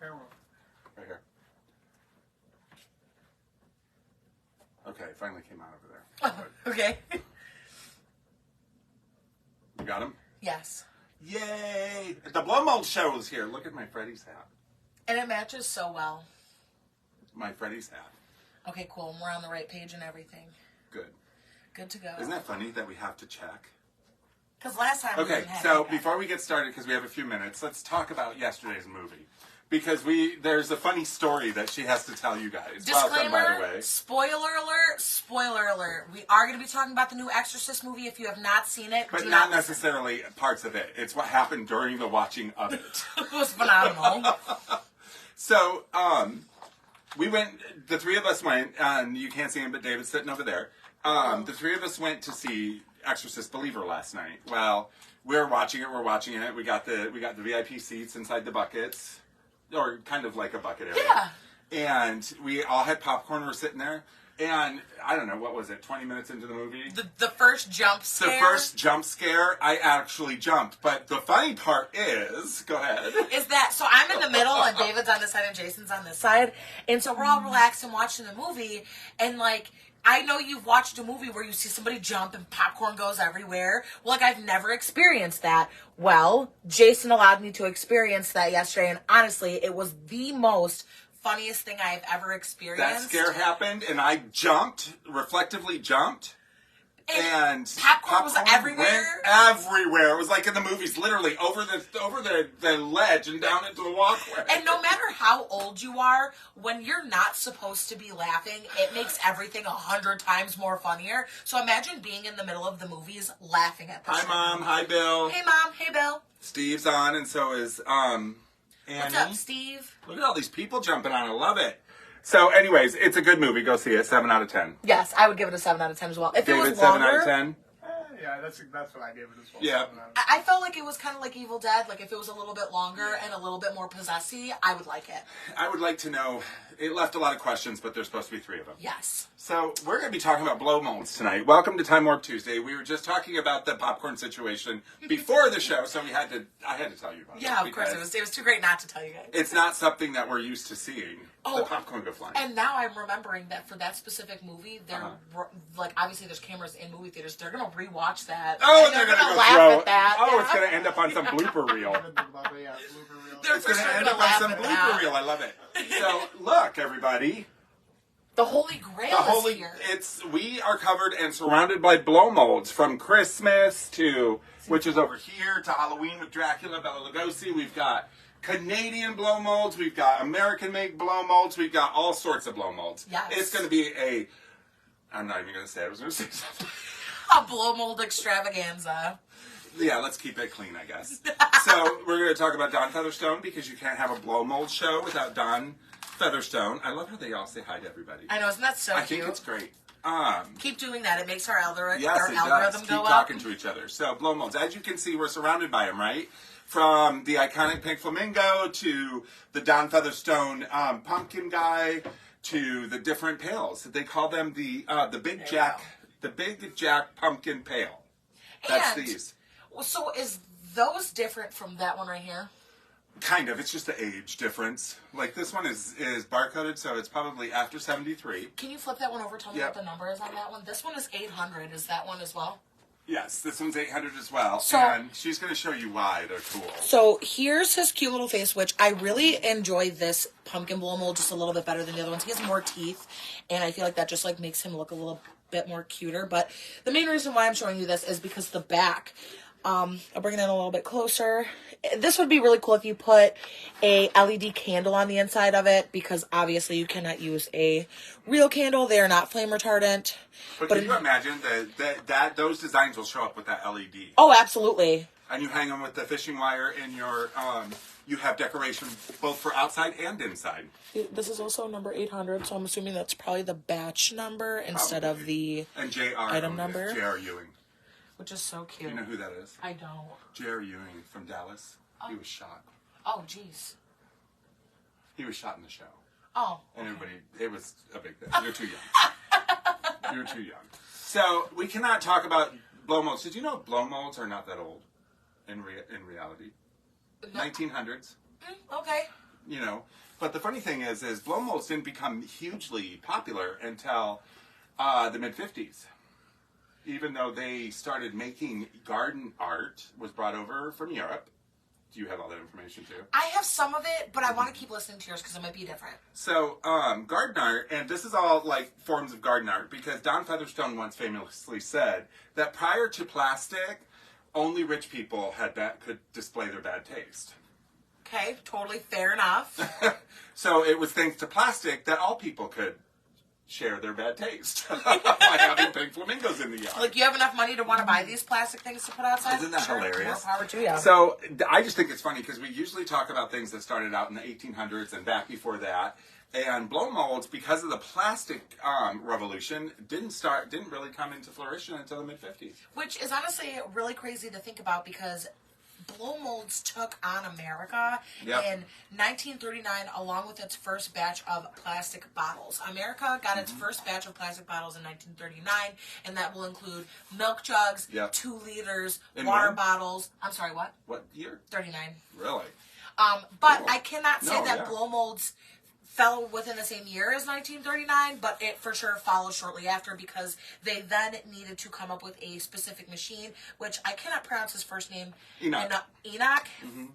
camera. Right here. Okay, it finally came out over there. Oh, okay. You got him? Yes. Yay! The Blow Mold Show is here. Look at my Freddy's hat. And it matches so well. My Freddy's hat. Okay, cool. And we're on the right page and everything. Good. Good to go. Isn't that funny that we have to check? Because last time we Okay, didn't have so that. before we get started, because we have a few minutes, let's talk about yesterday's movie. Because there's a funny story that she has to tell you guys. Disclaimer, Welcome, by the way. spoiler alert. We are going to be talking about the new Exorcist movie. If you have not seen it, But do not listen. necessarily parts of it. It's what happened during the watching of it. It was phenomenal. So, we went, the three of us went, and you can't see him, but David's sitting over there. The three of us went to see Exorcist Believer last night. Well, we're watching it. We got the VIP seats inside the buckets, or kind of like a bucket area. Yeah. And we all had popcorn. We're sitting there, and I don't know, what was it? 20 minutes into the movie. The first jump scare. The first jump scare, I actually jumped. But the funny part is, go ahead. Is that, so I'm in the middle and David's on this side and Jason's on this side. And so we're all relaxed and watching the movie. And like, I know you've watched a movie where you see somebody jump and popcorn goes everywhere. Well, like, I've never experienced that. Well, Jason allowed me to experience that yesterday. And honestly, it was the most funniest thing I've ever experienced. That scare happened, and I jumped, reflectively jumped. And popcorn was everywhere. Went everywhere. It was like in the movies, literally over the ledge and down into the walkway. And no matter how old you are, when you're not supposed to be laughing, it makes everything 100 times more funnier. So imagine being in the middle of the movies laughing at this. Hi, Mom. Hi, Bill. Hey, Mom. Hey, Bill. Steve's on, and so is Annie. What's up, Steve? Look at all these people jumping on. I love it. So, anyways, it's a good movie. Go see it. 7 out of 10. Yes, I would give it a 7 out of 10 as well. If David, it was 7 longer, out of 10. Yeah, that's what I gave it as well. Yeah. I felt like it was kind of like Evil Dead. Like if it was a little bit longer and a little bit more possessy, I would like it. I would like to know. It left a lot of questions, but there's supposed to be 3 of them. Yes. So we're going to be talking about blow molds tonight. Welcome to Time Warp Tuesday. We were just talking about the popcorn situation before the show, so I had to tell you about it. Yeah, of course. It was too great not to tell you guys. It's not something that we're used to seeing. The popcorn go flying. And now I'm remembering that for that specific movie, they're like, obviously there's cameras in movie theaters. They're going to rewatch that. Oh, and they're going to go laugh throw at that. Oh, it's going to end up on some blooper reel. They're It's going for to sure end gonna up on laugh some at blooper that. reel. I love it. So, look, everybody. The Holy Grail is here. We are covered and surrounded by blow molds from Christmas to, which is over here, to Halloween with Dracula, Bela Lugosi. We've got Canadian blow molds. We've got American-made blow molds. We've got all sorts of blow molds. Yes. It's going to be I'm not even going to say it. I was going to say something. A blow mold extravaganza. Yeah, let's keep it clean, I guess. So we're going to talk about Don Featherstone because you can't have a blow mold show without Don Featherstone. I love how they all say hi to everybody. I know, isn't that so I cute? think it's great. Keep doing that. It makes our algorithm, Yes, it does. Keep talking to each other. So, blow molds. As you can see, we're surrounded by them, right? From the iconic Pink Flamingo to the Don Featherstone pumpkin guy to the different pails. They call them the Big Jack, the Big Jack pumpkin pail. That's these. So is those different from that one right here? Kind of. It's just the age difference. Like this one is barcoded, so it's probably after 73. Can you flip that one over? Tell me what the number is on that one. This one is 800. Is that one as well? Yes, this one's 800 as well. So, and she's going to show you why they're cool. So here's his cute little face, which I really enjoy this pumpkin blow mold just a little bit better than the other ones. He has more teeth, and I feel like that just like makes him look a little bit more cuter. But the main reason why I'm showing you this is because the back. I'll bring it in a little bit closer. This would be really cool if you put a LED candle on the inside of it, because obviously you cannot use a real candle. They are not flame retardant. But can you imagine that those designs will show up with that LED? Oh, absolutely. And you hang them with the fishing wire in your, you have decoration both for outside and inside. This is also number 800, so I'm assuming that's probably the batch number instead of the and JR item number. J.R. Ewing. Which is so cute. Do you know who that is? I don't. J.R. Ewing from Dallas. Oh. He was shot. Oh, jeez. He was shot in the show. Oh. And everybody, it was a big thing. You're too young. You're too young. So, we cannot talk about blow molds. Did you know blow molds are not that old in reality? No. 1900s. Okay. you know. But the funny thing is blow molds didn't become hugely popular until the mid '50s. Even though they started making garden art, was brought over from Europe. Do you have all that information too? I have some of it, but I want to keep listening to yours because it might be different. So, garden art, and this is all like forms of garden art, because Don Featherstone once famously said that prior to plastic, only rich people could display their bad taste. Okay, totally fair enough. So it was thanks to plastic that all people could share their bad taste by having pink flamingos in the yard. Like, you have enough money to want to buy these plastic things to put outside? Isn't that hilarious? More power to you. So I just think it's funny because we usually talk about things that started out in the 1800s and back before that. And blow molds, because of the plastic revolution, didn't really come into fruition until the mid '50s. Which is honestly really crazy to think about, because blow molds took on America Yep. in 1939, along with its first batch of plastic bottles. America got its first batch of plastic bottles in 1939, and that will include milk jugs, Yep. 2 liters, In water when? bottles. I'm sorry, what? What year? 39. Really? But Cool. I cannot say No, that yeah. blow molds fell within the same year as 1939, but it for sure followed shortly after, because they then needed to come up with a specific machine, which I cannot pronounce his first name. Enoch. Enoch.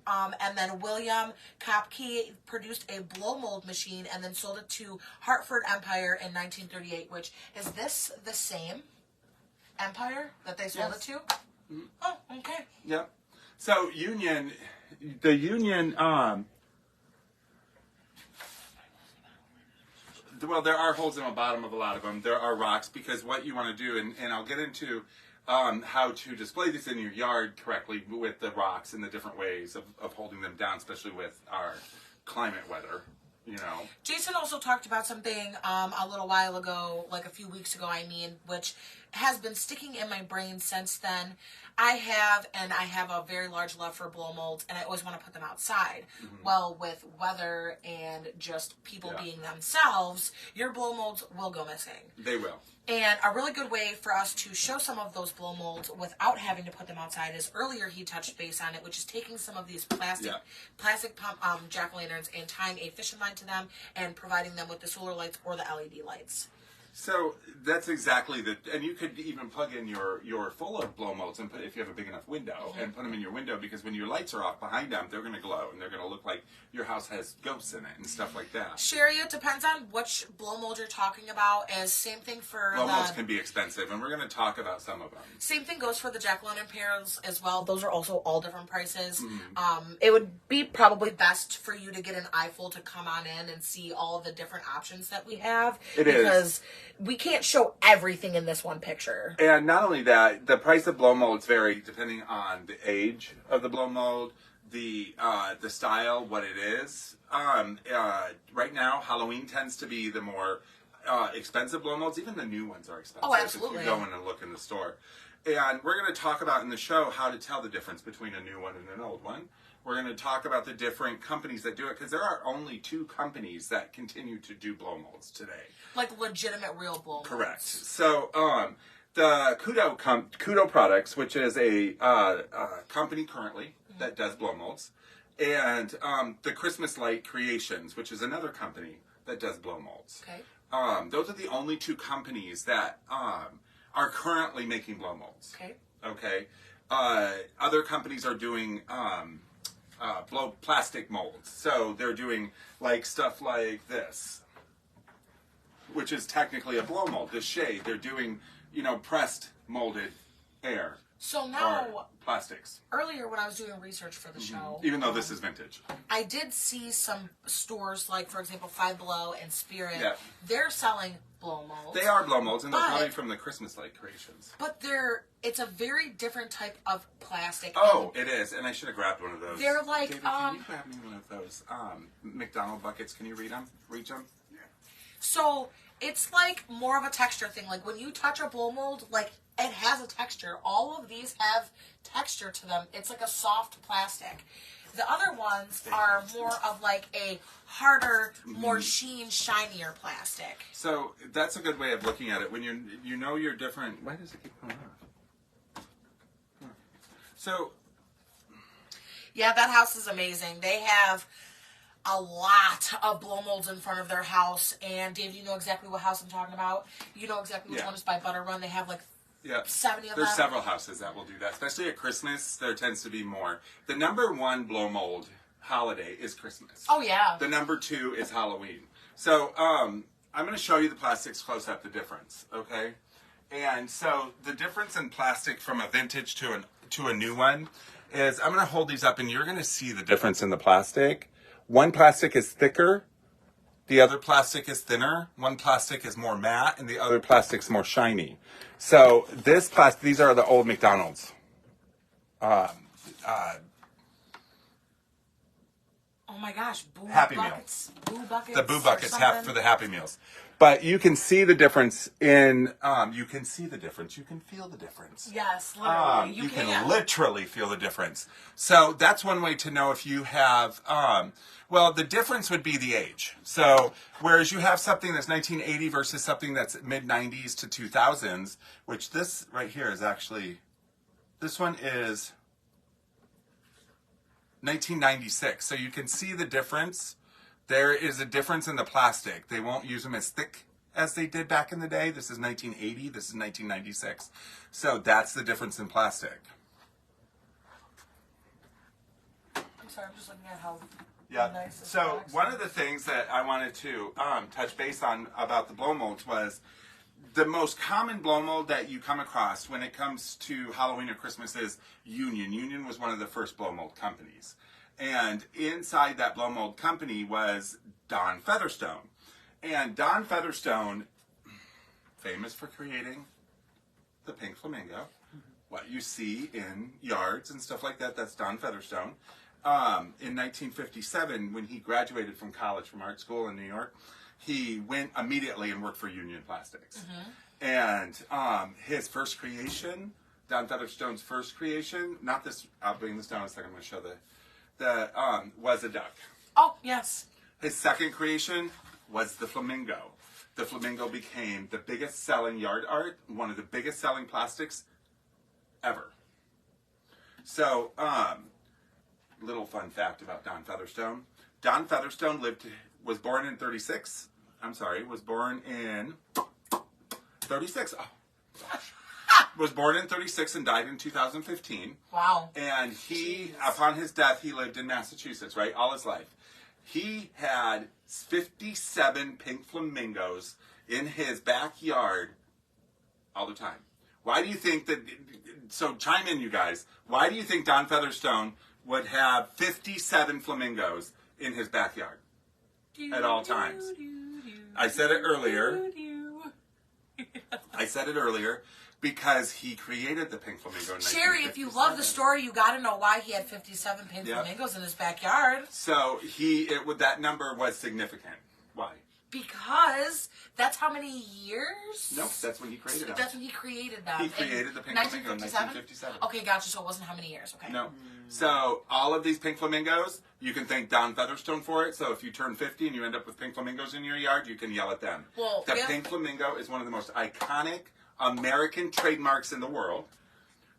And then William Kopke produced a blow mold machine and then sold it to Hartford Empire in 1938, which, is this the same empire that they sold Yes. it to? Oh, okay. Yep. So the Union, well, there are holes in the bottom of a lot of them. There are rocks, because what you want to do, and I'll get into how to display this in your yard correctly with the rocks and the different ways of holding them down, especially with our climate weather, you know. Jason also talked about something a little while ago, like a few weeks ago, which has been sticking in my brain since then. I have a very large love for blow molds, and I always want to put them outside. Well, with weather and just people being themselves, your blow molds will go missing. They will. And a really good way for us to show some of those blow molds without having to put them outside is, earlier he touched base on it, which is taking some of these plastic jack-o'-lanterns and tying a fishing line to them and providing them with the solar lights or the LED lights. So that's exactly and you could even plug in your full of blow molds and if you have a big enough window, and put them in your window, because when your lights are off behind them, they're going to glow and they're going to look like your house has ghosts in it and stuff like that. Sherry, it depends on which blow mold you're talking about. As same thing for Blow molds can be expensive, and we're going to talk about some of them. Same thing goes for the jack-o'-lantern pairs as well. Those are also all different prices. It would be probably best for you to get an eyeful to come on in and see all of the different options that we have. It is. Because we can't show everything in this one picture. And not only that, the price of blow molds vary depending on the age of the blow mold, the style, what it is. Right now, Halloween tends to be the more expensive blow molds. Even the new ones are expensive. Oh, absolutely. If you go in and look in the store. And we're going to talk about in the show how to tell the difference between a new one and an old one. We're going to talk about the different companies that do it, because there are only 2 companies that continue to do blow molds today. Like legitimate real blow molds. Correct. So, the Kudo Products, which is a company currently that does blow molds, and the Christmas Light Creations, which is another company that does blow molds. Okay. Those are the only 2 companies that are currently making blow molds. Okay. Okay. Other companies are doing blow plastic molds. So they're doing like stuff like this, which is technically a blow mold. The shade, they're doing, pressed molded air. So now, or plastics. earlier when I was doing research for the show, Even though this is vintage. I did see some stores like, for example, Five Below and Spirit. Yeah. They're selling blow molds. They are blow molds, and they're But- probably from the Christmas Light Creations. But it's a very different type of plastic. Oh, it is, and I should have grabbed one of those. They're like, David, can you grab me one of those McDonald buckets? Can you reach them? So it's like more of a texture thing. Like when you touch a blow mold, like it has a texture. All of these have texture to them. It's like a soft plastic. The other ones are more of like a harder, more shinier plastic. So that's a good way of looking at it. When you're different. Why does it keep going off? So Yeah, that house is amazing. They have a lot of blow molds in front of their house. And Dave, you know exactly what house I'm talking about. You know exactly which one is by Butter Run. They have like 70 of them. There's several houses that will do that, especially at Christmas. There tends to be more. The number one blow mold holiday is Christmas. Oh yeah. The number two is Halloween. So I'm going to show you the plastics close up, the difference, okay? And so the difference in plastic from a vintage to a new one is, I'm going to hold these up and you're going to see the difference in the plastic. One plastic is thicker, the other plastic is thinner. One plastic is more matte and the other plastic's more shiny. So this plastic, these are the old McDonald's. Oh my gosh, Boo Happy Buckets. Boo Buckets. The Boo Buckets for the Happy Meals. But you can see the difference in, you can see the difference. You can feel the difference. Yes, literally. You can literally feel the difference. So that's one way to know if you have, well, the difference would be the age. So whereas you have something that's 1980 versus something that's mid-90s to 2000s, which this right here is actually, this one is 1996. So you can see the difference. There is a difference in the plastic. They won't use them as thick as they did back in the day. This is 1980. This is 1996. So that's the difference in plastic. I'm sorry, I'm just looking at how nice this So box one is. of the things that I wanted to touch base on about the blow molds was the most common blow mold that you come across when it comes to Halloween or Christmas is Union. Union was one of the first blow mold companies. And inside that blow mold company was Don Featherstone. And Don Featherstone, famous for creating the pink flamingo, what you see in yards and stuff like that, that's Don Featherstone. In 1957, when he graduated from college, from art school in New York, he went immediately and worked for Union Plastics. And his first creation, Don Featherstone's first creation, not this, I'll bring this down in a second, I'm going to show was a duck. Oh, yes. His second creation was the flamingo. The flamingo became the biggest selling yard art, one of the biggest selling plastics ever. So, little fun fact about Don Featherstone. Don Featherstone was born in 36. I'm sorry, was born in 36. Oh, gosh. Was born in 36 and died in 2015. Wow. And upon his death, he lived in Massachusetts, right, all his life. He had 57 pink flamingos in his backyard all the time. Why do you think that, so chime in, you guys, why do you think Don Featherstone would have 57 flamingos in his backyard at all times? I said it earlier. Because he created the pink flamingo in Sherry, if you love the story, you got to know why he had 57 pink flamingos in his backyard. So that number was significant. Why? Because that's how many years? Nope, that's when he created them. That's when he created them. He created the pink flamingo in 1957. Okay, gotcha. So it wasn't how many years? Okay. No. So all of these pink flamingos, you can thank Don Featherstone for it. So if you turn 50 and you end up with pink flamingos in your yard, you can yell at them. Well, the pink flamingo is one of the most iconic American trademarks in the world.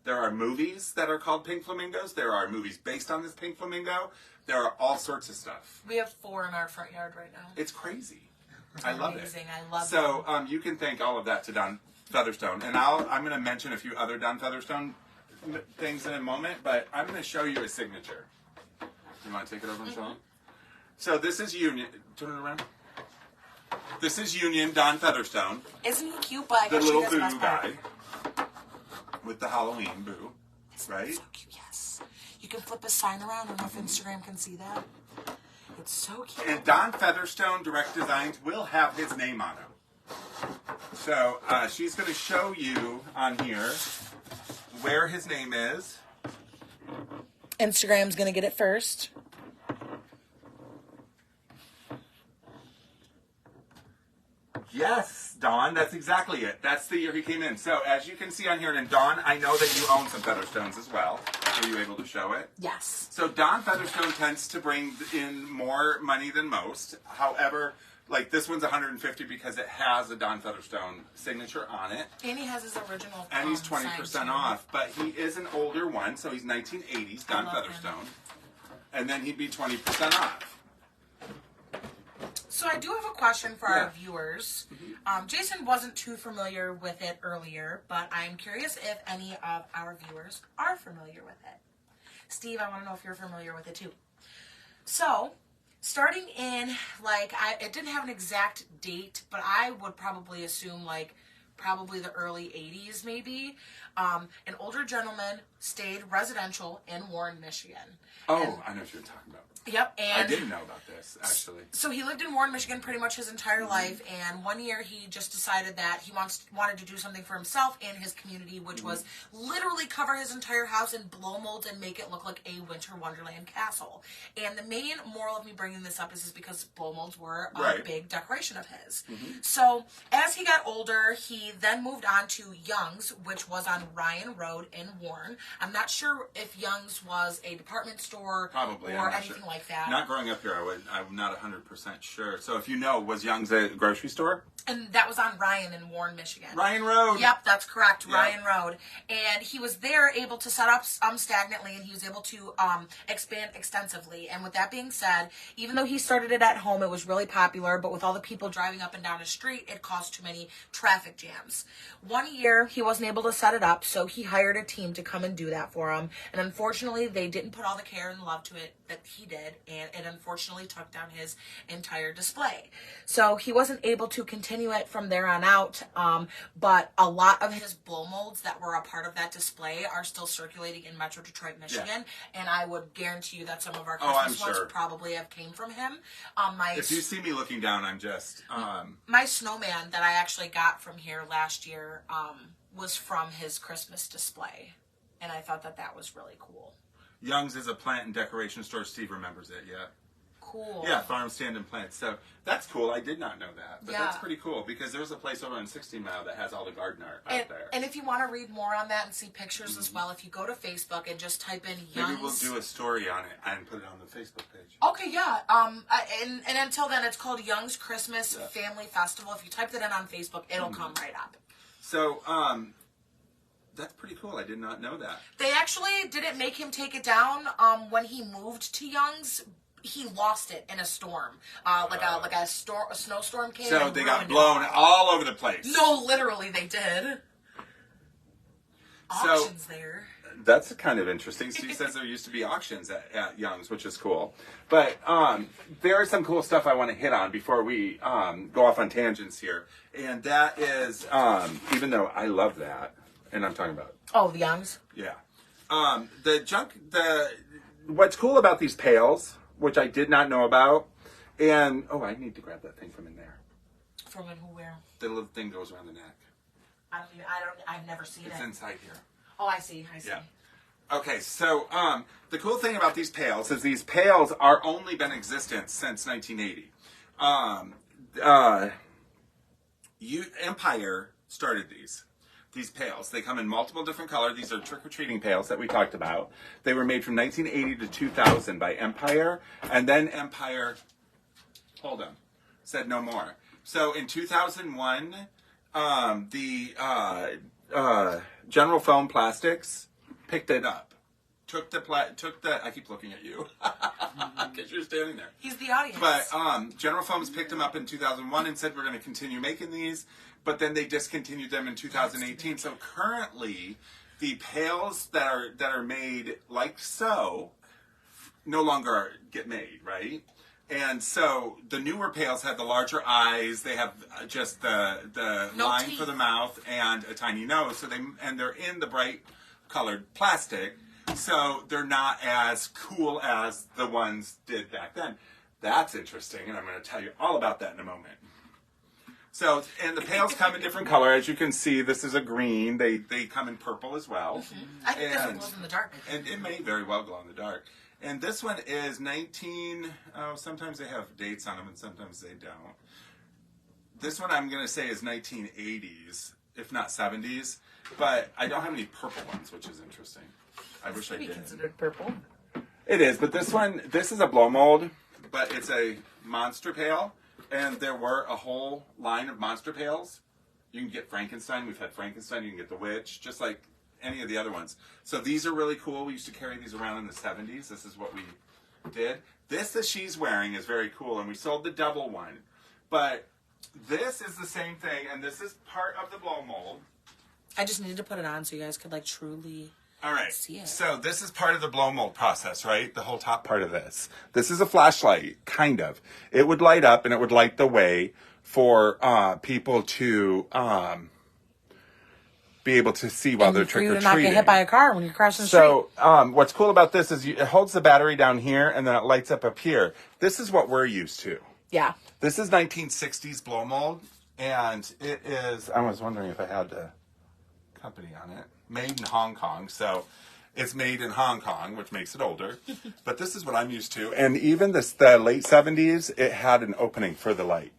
There are movies that are called Pink Flamingos. There are movies based on this pink flamingo. There are all sorts of stuff. We have 4 in our front yard right now. It's crazy. I love Amazing. it. I love it. So you can thank all of that to Don Featherstone. And I'm going to mention a few other Don Featherstone things in a moment, but I'm going to show you his signature. You want to take it over and show him? So this is Union. Turn it around. This is Union Don Featherstone. Isn't he cute? But I The guess little she does boo best part. guy. With the Halloween boo. Right? So cute, yes. You can flip his sign around. I don't know if Instagram can see that. It's so cute. And Don Featherstone Direct Designs will have his name on him. So she's going to show you on here where his name is. Instagram's going to get it first. Yes, Don, that's exactly it. That's the year he came in. So as you can see on here, and Don, I know that you own some Featherstones as well. Were you able to show it? Yes. So Don Featherstone tends to bring in more money than most. However, like this one's $150 because it has a Don Featherstone signature on it. And he has his original. And he's sign 20% too. off. But he is an older one, so he's 1980s, Don love Featherstone. And then he'd be 20% off. So I do have a question for our viewers. Jason wasn't too familiar with it earlier, but I'm curious if any of our viewers are familiar with it. Steve, I want to know if you're familiar with it too. So, starting in, like, it didn't have an exact date, but I would probably assume, like, probably the early 80s maybe, an older gentleman stayed residential in Warren, Michigan. Oh, I know what you're talking about. Yep, and I didn't know about this, actually. so he lived in Warren, Michigan pretty much his entire life, and one year he just decided that he wanted to do something for himself and his community, which was literally cover his entire house in blow molds and make it look like a winter wonderland castle. And the main moral of me bringing this up is because blow molds were a big decoration of his. So as he got older, he then moved on to Young's, which was on Ryan Road in Warren. I'm not sure if Young's was a department store Probably, or I'm not anything sure. like that. Not growing up here, I'm not 100% sure. So if you know, was Young's a grocery store? And that was on Ryan in Warren, Michigan. Ryan Road. Yep, that's correct. Yep. Ryan Road. And he was there able to set up stagnantly, and he was able to expand extensively. And with that being said, even though he started it at home, it was really popular, but with all the people driving up and down the street, it caused too many traffic jams. One year, he wasn't able to set it up, so he hired a team to come and do that for him. And unfortunately, they didn't put all the care and love to it that he did, and it unfortunately took down his entire display. So he wasn't able to continue it from there on out, but a lot of his blow molds that were a part of that display are still circulating in Metro Detroit, Michigan, and I would guarantee you that some of our Christmas ones probably have came from him. If you see me looking down, I'm just... my snowman that I actually got from here last year was from his Christmas display, and I thought that was really cool. Young's is a plant and decoration store. Steve remembers it, yeah. Cool. Yeah, farm stand and plants. So that's cool. I did not know that. But Yeah. that's pretty cool because there's a place over on 16 Mile that has all the garden art out there. And if you want to read more on that and see pictures as well, if you go to Facebook and just type in Young's... Maybe we'll do a story on it and put it on the Facebook page. Okay, yeah. And until then, it's called Young's Christmas Family Festival. If you type that in on Facebook, it'll come right up. So, that's pretty cool. I did not know that. They actually didn't make him take it down when he moved to Young's. He lost it in a storm, like a snowstorm came. So and they got ruined it blown all over the place. No, literally they did. Auctions there. That's kind of interesting. Steve says there used to be auctions at Young's, which is cool. But there is some cool stuff I want to hit on before we go off on tangents here. And that is, even though I love that, and I'm talking about... Oh, the Young's? Yeah. What's cool about these pails, which I did not know about, and, I need to grab that thing from in there. From in who, where? The little thing goes around the neck. I've never seen it. It's inside here. Oh, I see. Yeah. Okay, so the cool thing about these pails is these pails are only been in existence since 1980. Empire started these pails. They come in multiple different colors. These are trick-or-treating pails that we talked about. They were made from 1980 to 2000 by Empire, and then Empire, said no more. So in 2001, the General Foam Plastics picked it up. Took the. I keep looking at you because you're standing there. He's the audience. But General Foams picked them up in 2001 and said we're going to continue making these. But then they discontinued them in 2018. So currently, the pails that are made like so no longer get made, right? And so the newer pails have the larger eyes. They have just the line teeth for the mouth and a tiny nose. So they're in the bright colored plastic. So they're not as cool as the ones did back then. That's interesting, and I'm going to tell you all about that in a moment. So, and the pails come in different color. As you can see, this is a green. They come in purple as well. Mm-hmm. I think this one glows in the dark. And it may very well glow in the dark. And this one is sometimes they have dates on them and sometimes they don't. This one I'm going to say is 1980s, if not 70s. But I don't have any purple ones, which is interesting. I wish I did. Considered purple. It is, but this is a blow mold, but it's a monster pail. And there were a whole line of monster pails. You can get Frankenstein. We've had Frankenstein. You can get the Witch, just like any of the other ones. So these are really cool. We used to carry these around in the 70s. This is what we did. This that she's wearing is very cool, and we sold the double one. But this is the same thing, and this is part of the blow mold. I just needed to put it on so you guys could like truly All right. see it. So this is part of the blow mold process, right? The whole top part of this. This is a flashlight, kind of. It would light up, and it would light the way for people to be able to see while they're for trick you or to not get treating. hit by a car when you're crossing the street. So, what's cool about this is it holds the battery down here and then it lights up here. This is what we're used to. Yeah. This is 1960s blow mold, and it is, I was wondering if I had the company on it, made in Hong Kong. So it's made in Hong Kong, which makes it older. But this is what I'm used to. And even the late 70s, it had an opening for the light,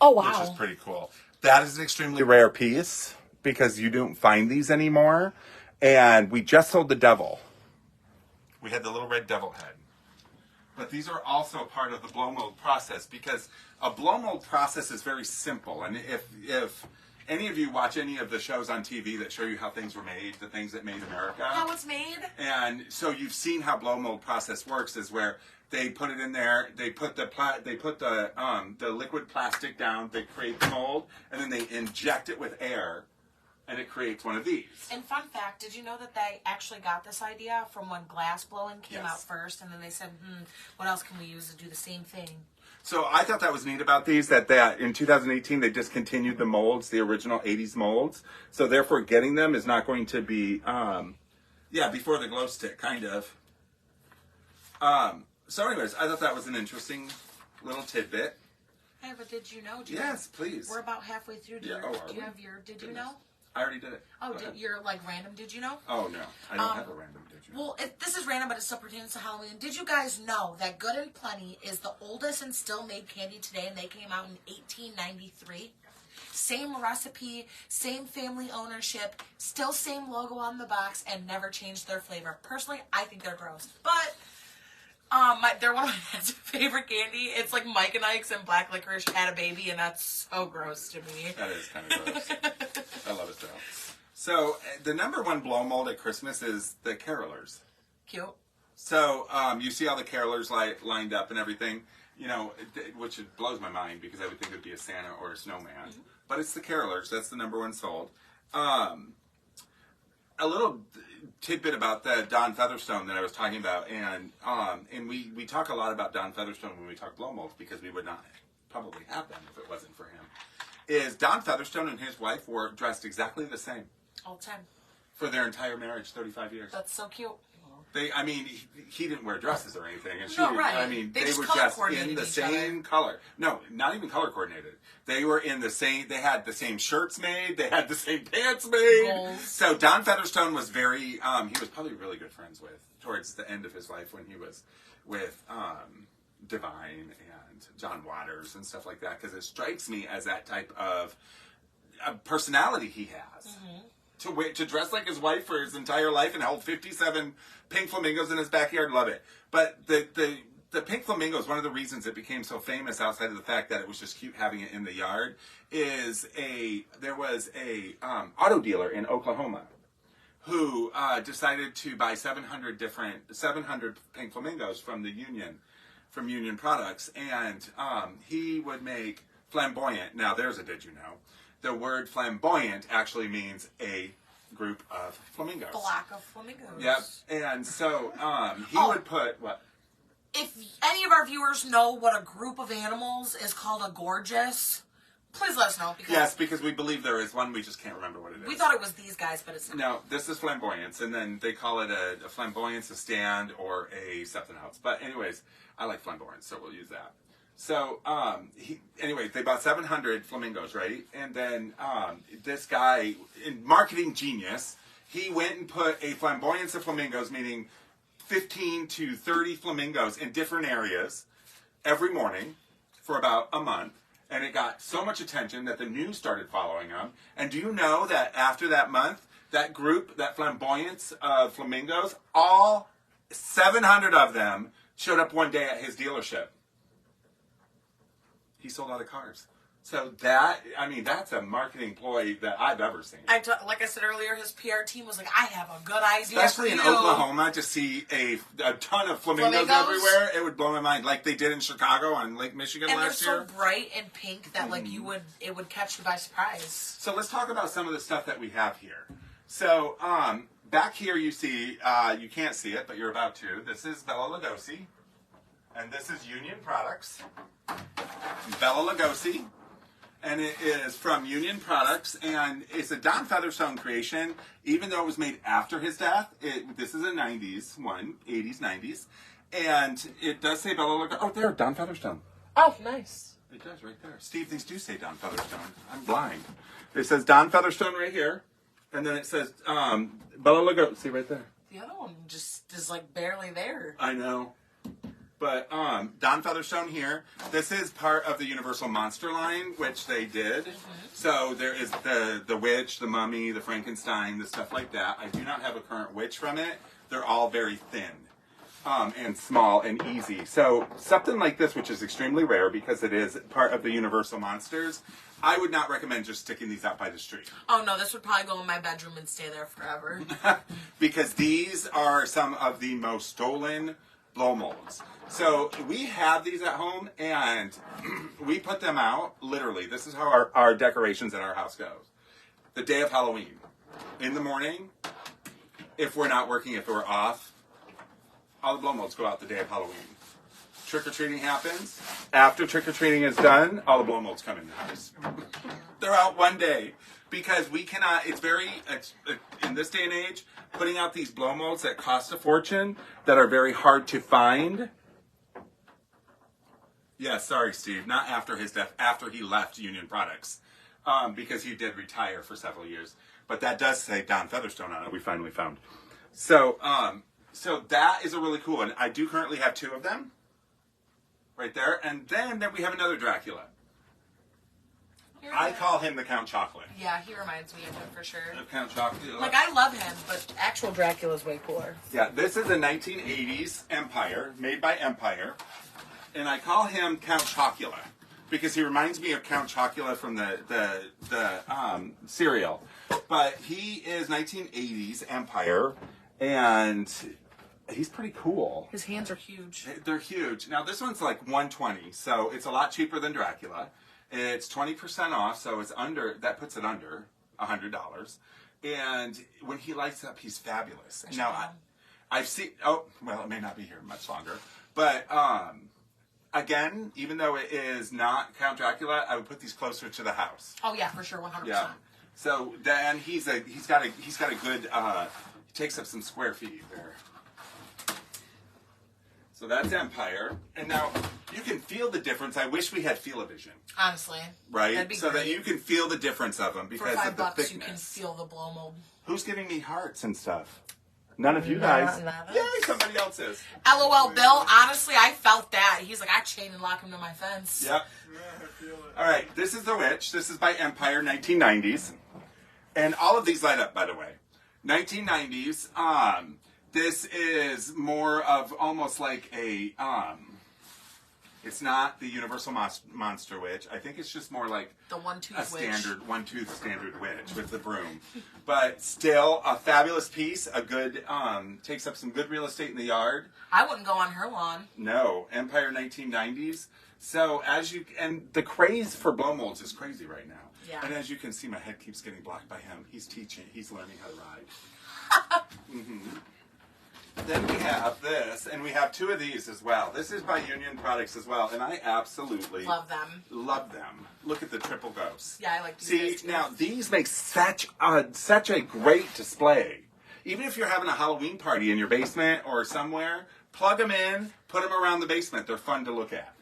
Oh, wow. which is pretty cool. That is an extremely rare piece, because you don't find these anymore. And we just sold the devil. We had the little red devil head. But these are also part of the blow mold process, because a blow mold process is very simple. And if any of you watch any of the shows on TV that show you how things were made, the things that made America. How it's made? And so you've seen how blow mold process works, is where they put it in there, they put the liquid plastic down, they create the mold, and then they inject it with air, and it creates one of these. And fun fact, did you know that they actually got this idea from when glass blowing came Yes. out first, and then they said, what else can we use to do the same thing? So I thought that was neat about these, that in 2018 they discontinued the molds, the original 80s molds. So therefore getting them is not going to be, before the glow stick, kind of. So anyways, I thought that was an interesting little tidbit. Hey, but did you know? Yes, please. We're about halfway through. Do Yeah, you, are do you we? have your, did you Goodness. know? I already did it. Oh, Go ahead. you're like random, did you know? Oh, no. I don't have a random, did you? Well, this is random, but it still pertains to Halloween. Did you guys know that Good and Plenty is the oldest and still made candy today, and they came out in 1893? Same recipe, same family ownership, still same logo on the box, and never changed their flavor. Personally, I think they're gross. But they're one of my dad's favorite candy. It's like Mike and Ike's and black licorice had a baby, and that's so gross to me. That is kind of gross. I love it though. So the number one blow mold at Christmas is the carolers. Cute. So you see all the carolers lined up and everything, which it blows my mind, because I would think it would be a Santa or a snowman. Mm-hmm. But it's the carolers. That's the number one sold. A little tidbit about the Don Featherstone that I was talking about, and we talk a lot about Don Featherstone when we talk blow molds, because we would not probably have them if it wasn't for him. Is Don Featherstone and his wife were dressed exactly the same All the time. for their entire marriage, 35 years. That's so cute. He didn't wear dresses or anything, and she No, didn't. right. They They just were color just in coordinated the each same color. No, not even color coordinated. They were in the same. They had the same shirts made. They had the same pants made. Goals. So Don Featherstone was very. He was probably really good friends with towards the end of his life, when he was with Divine and John Waters and stuff like that. Because it strikes me as that type of personality he has. Mm-hmm. To dress like his wife for his entire life and hold 57 pink flamingos in his backyard, love it. But the pink flamingos, one of the reasons it became so famous, outside of the fact that it was just cute having it in the yard, is there was a auto dealer in Oklahoma who decided to buy 700 pink flamingos from Union Products, and he would make flamboyant. Now there's a did you know? The word flamboyant actually means a group of flamingos. Flock of flamingos. Yep. And so he would put what? If any of our viewers know what a group of animals is called a gorgeous, please let us know. Because Yes, because we believe there is one. We just can't remember what it is. we thought it was these guys, but it's not. No, this is flamboyance, and then they call it a flamboyance, a stand, or a something else. But anyways, I like flamboyance, so we'll use that. So, they bought 700 flamingos, right? And then this guy, in marketing genius, he went and put a flamboyance of flamingos, meaning 15 to 30 flamingos in different areas every morning for about a month. And it got so much attention that the news started following him. And do you know that after that month, that group, that flamboyance of flamingos, all 700 of them showed up one day at his dealership. He sold out of cars. So that, I mean, that's a marketing ploy that I've ever seen. Like I said earlier, his PR team was like, I have a good idea Especially for in you. Oklahoma, to see a ton of flamingos everywhere, it would blow my mind. Like they did in Chicago on Lake Michigan and last they're year. so bright and pink that like it would catch you by surprise. So let's talk about some of the stuff that we have here. So back here you see, you can't see it, but you're about to. This is Bella Lugosi, and this is Union Products. Bella Lugosi. And it is from Union Products, and it's a Don Featherstone creation, even though it was made after his death. This is a 90s one, 80s, 90s. And it does say Bella Lugosi. Oh, there, Don Featherstone. Oh, nice. It does right there. Steve, these do say Don Featherstone. I'm blind. It says Don Featherstone right here, and then it says Bella Lugosi. See right there. The other one just is like barely there. I know. But Don Featherstone here. This is part of the Universal Monster line, which they did. So there is the witch, the mummy, the Frankenstein, the stuff like that. I do not have a current witch from it. They're all very thin and small and easy. So something like this, which is extremely rare because it is part of the Universal Monsters, I would not recommend just sticking these out by the street. Oh no, this would probably go in my bedroom and stay there forever. Because these are some of the most stolen blow molds. So we have these at home, and we put them out, literally. This is how our decorations at our house goes. The day of Halloween. In the morning, if we're not working, if we're off, all the blow molds go out the day of Halloween. Trick-or-treating happens. After trick-or-treating is done, all the blow molds come in the house. They're out one day. Because we cannot, in this day and age, putting out these blow molds that cost a fortune, that are very hard to find. Yeah, sorry, Steve. Not after his death, after he left Union Products. Because he did retire for several years. But that does say Don Featherstone on it, we finally found. So that is a really cool one. I do currently have 2 of them. Right there. And then we have another Dracula. I call him the Count Chocolate. Yeah, he reminds me of him for sure. Count Chocolate. Like, I love him, but actual Dracula's way cooler. Yeah, this is a 1980s Empire, made by Empire. And I call him Count Chocula because he reminds me of Count Chocula from the cereal. But he is 1980s Empire, and he's pretty cool. His hands are huge. They're huge. Now, this one's like $120, so it's a lot cheaper than Dracula. It's 20% off, so it's that puts it under $100. And when he lights up, he's fabulous. Now, I've seen, it may not be here much longer, but again, even though it is not Count Dracula, I would put these closer to the house. Oh yeah, for sure, 100%. Yeah. So then he's got a good, he takes up some square feet there. So that's Empire. And now you can feel the difference. I wish we had Feel-O-Vision. Honestly. Right? That'd be so great. that you can feel the difference of them because For $5 of the thickness. you can feel the blow mold. Who's giving me hearts and stuff? None of you guys. Yay, somebody else is. LOL, Bill. Honestly, I felt that. He's like, I chain and lock him to my fence. Yep. I feel it. All right, this is The Witch. This is by Empire, 1990s. And all of these light up, by the way. 1990s. This is more of almost like a, it's not the Universal Monster Witch. I think it's just more like The a one-tooth witch. one-tooth standard witch with the broom. But still a fabulous piece, a good, takes up some good real estate in the yard. I wouldn't go on her lawn. No, Empire 1990s. So and the craze for blow molds is crazy right now. Yeah. And as you can see, my head keeps getting blocked by him. He's learning how to ride. Then we have this, and we have 2 of these as well. This is by Union Products as well, and I absolutely Love them. love them. Look at the triple ghosts. Yeah, I like these See, guys too. now these make such a great display. Even if you're having a Halloween party in your basement or somewhere, plug them in, put them around the basement. They're fun to look at.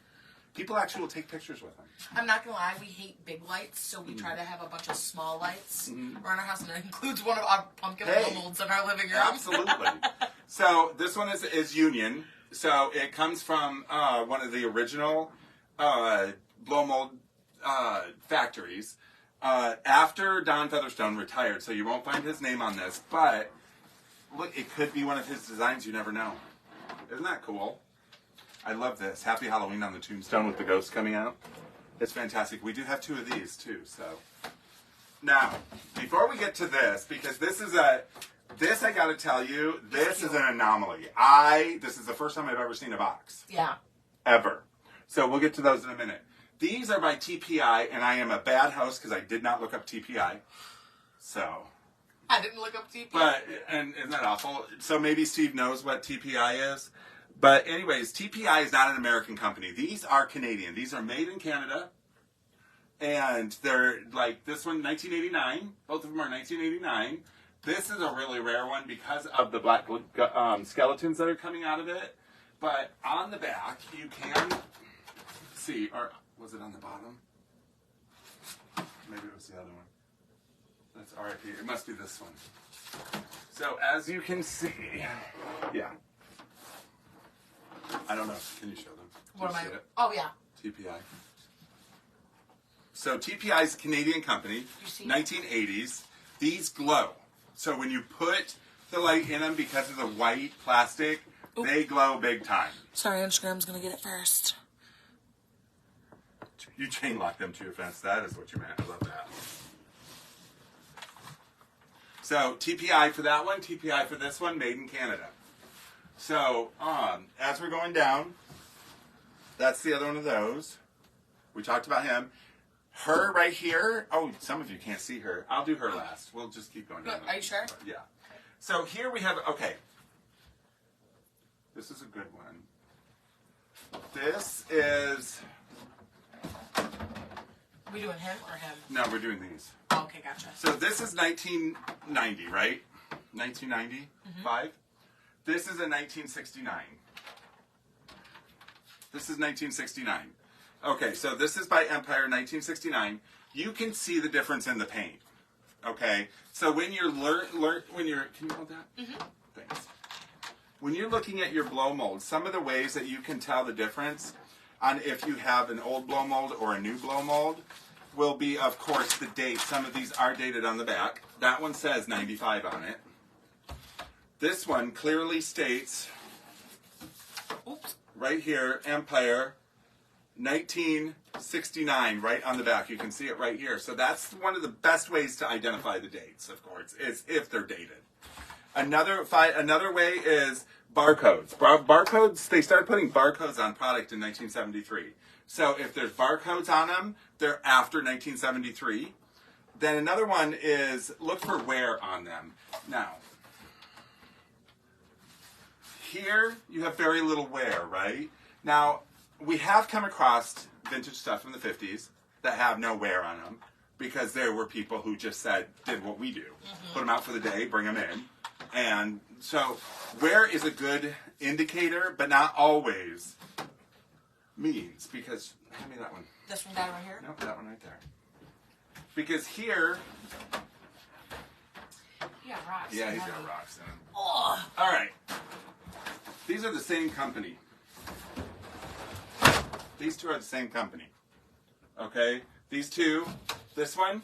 People actually will take pictures with them. I'm not gonna lie, we hate big lights, so we try to have a bunch of small lights around our house, and it includes one of our pumpkin blow molds in our living room. Absolutely. So this one is Union. So it comes from one of the original blow mold factories after Don Featherstone retired. So you won't find his name on this, but look, it could be one of his designs. You never know. Isn't that cool? I love this. Happy Halloween on the tombstone with the ghost coming out. It's fantastic. We do have 2 of these too. So now, before we get to this, because this I got to tell you, this is an anomaly. This is the first time I've ever seen a box. Yeah. Ever. So we'll get to those in a minute. These are by TPI, and I am a bad host because I did not look up TPI. So. I didn't look up TPI. But, and isn't that awful? So maybe Steve knows what TPI is. But anyways, TPI is not an American company. These are Canadian. These are made in Canada. And they're like this one, 1989. Both of them are 1989. This is a really rare one because of the black skeletons that are coming out of it. But on the back, you can see, or was it on the bottom? Maybe it was the other one. That's RIP. It must be this one. So as you can see, yeah. I don't know. Can you show them? What am I? See it? Oh, yeah. TPI. So TPI is a Canadian company, You see? 1980s. These glow. So when you put the light in them because of the white plastic, they glow big time. Sorry, Instagram's going to get it first. You chain lock them to your fence. That is what you meant. I love that. So TPI for that one, TPI for this one, made in Canada. So as we're going down, that's the other one of those. We talked about him. Her right here. Oh, some of you can't see her. I'll do her last. We'll just keep going down. Are you sure? Yeah. So here we have, okay. This is a good one. This is, We doing him or him? no, we're doing these. Oh, okay, gotcha. So this is 1990, right? 1995? This is a 1969. This is 1969. Okay, so this is by Empire 1969. You can see the difference in the paint. Okay, so when you're can you hold that? Mm-hmm. Thanks. When you're looking at your blow mold, some of the ways that you can tell the difference on if you have an old blow mold or a new blow mold will be, of course, the date. Some of these are dated on the back. That one says 95 on it. This one clearly states, Oops. right here, Empire 1969, right on the back. You can see it right here. So that's one of the best ways to identify the dates, of course, is if they're dated. Another way is barcodes. Barcodes, they started putting barcodes on product in 1973. So if there's barcodes on them, they're after 1973. Then another one is look for wear on them. Now, here you have very little wear, right? Now, we have come across vintage stuff from the 50s that have no wear on them because there were people who just did what we do. Put them out for the day, bring them in. And so wear is a good indicator, but not always means because, hand me that one. This one guy right here? Nope, that one right there. Because here, Yeah, rocks. yeah, he's got rocks in him. Oh, All right. These are the same company. These two are the same company. Okay? These two, this one,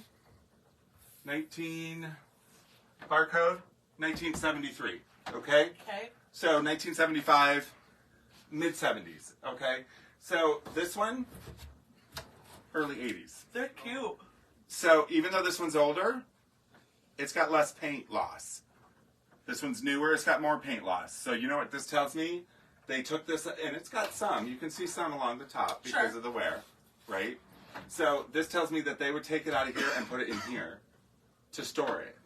barcode, 1973. Okay? okay. So 1975, mid-70s. Okay? So this one, early 80s. They're cute. So even though this one's older, it's got less paint loss. This one's newer, it's got more paint loss. So you know what this tells me? They took this, and it's got some. You can see some along the top because Sure. of the wear, right? So this tells me that they would take it out of here and put it in here to store it.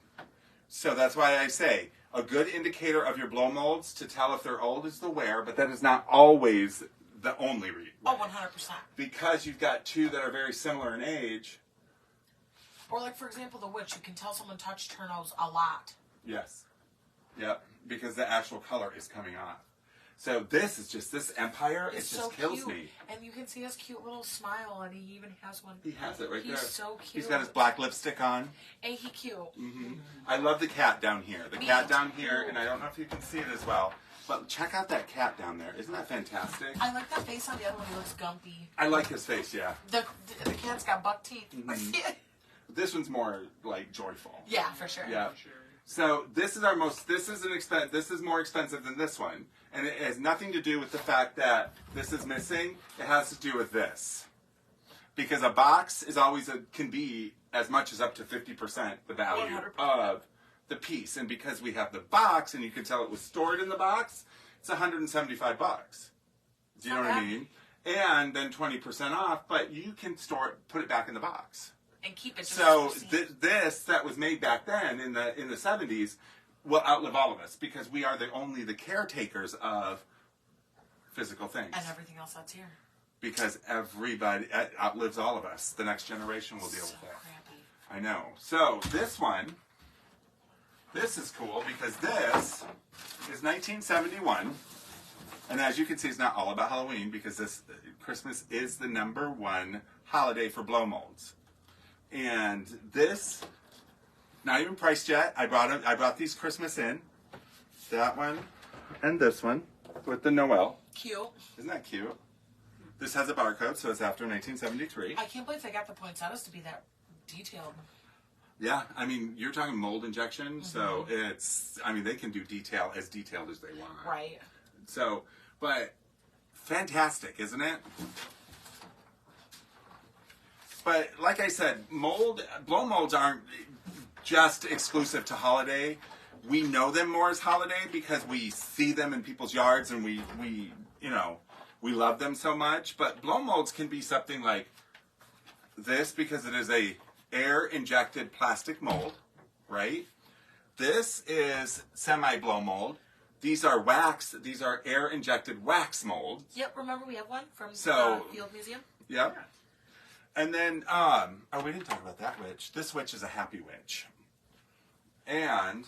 So that's why I say a good indicator of your blow molds to tell if they're old is the wear, but that is not always the only reason. Oh, 100%. Because you've got two that are very similar in age. Or like, for example, the witch. You can tell someone touched her nose a lot. Yes. Yep. Because the actual color is coming off. So this is just, this Empire, it It's just so kills cute. me. And you can see his cute little smile, and he even has one. He has it right He's there. so cute. He's got his black lipstick on. Ain't he cute? I love the cat down here. The cat down too. here, and I don't know if you can see it as well, but check out that cat down there. Isn't that fantastic? I like that face on the other one. He looks gumpy. I like his face, yeah. The cat's got buck teeth. This one's more like joyful. Yeah, for sure. Yeah. Sure. So this is our most. This is This is more expensive than this one, and it has nothing to do with the fact that this is missing. It has to do with this. because a box is always can be as much as up to 50% the value 100%. of the piece. And because we have the box, and you can tell it was stored in the box, it's $175. Do you know what I mean? And then 20% off, but you can put it back in the box. And keep it. Just So as you see. this that was made back then in the 70s will outlive all of us because we are only the caretakers of physical things. And everything else that's here. Because everybody outlives all of us. The next generation will deal with that. Crappy. I know. So this one, this is cool because this is 1971. And as you can see, it's not all about Halloween because this Christmas is the #1 holiday for blow molds. And this, not even priced yet. I brought these Christmas in. That one and this one with the Noel. Cute. Isn't that cute? This has a barcode, so it's after 1973. I can't believe they got the poinsettias to be that detailed. Yeah, I mean, you're talking mold injection, so it's, I mean, they can do as detailed as they want. Right. So, but fantastic, isn't it? But like I said, blow molds aren't just exclusive to holiday. We know them more as holiday because we see them in people's yards and we love them so much. But blow molds can be something like this because it is a air-injected plastic mold, right? This is semi-blow mold. These are wax. These are air-injected wax molds. Yep, remember we have one from So- the Field Museum? Yep. And then, we didn't talk about that witch. This witch is a happy witch. And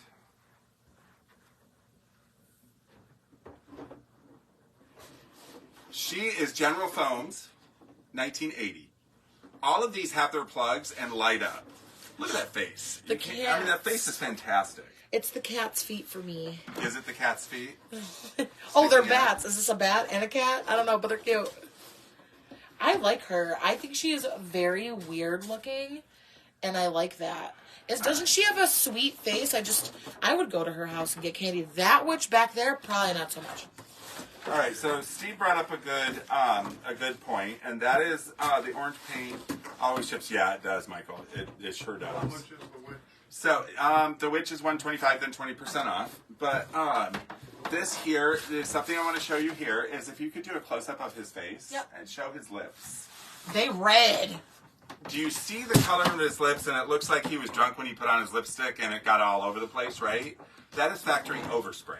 she is General Foam's 1980. All of these have their plugs and light up. Look at that face. The I mean, that face is fantastic. It's the cat's feet for me. Is it the cat's feet? Oh, they're Yeah. bats. Is this a bat and a cat? I don't know, but they're cute. I like her. I think she is very weird looking, and I like that. Doesn't she have a sweet face? I would go to her house and get candy. That witch back there, probably not so much. All right, so Steve brought up a good point, and that is the orange paint always ships. Yeah, it does, Michael. It sure does. How much is the witch? So the witch is $125, then 20% off. But this here is something I want to show you here. Is if you could do a close up of his face and show his lips. They red. Do you see the color of his lips? And it looks like he was drunk when he put on his lipstick, and it got all over the place, right? That is factory overspray.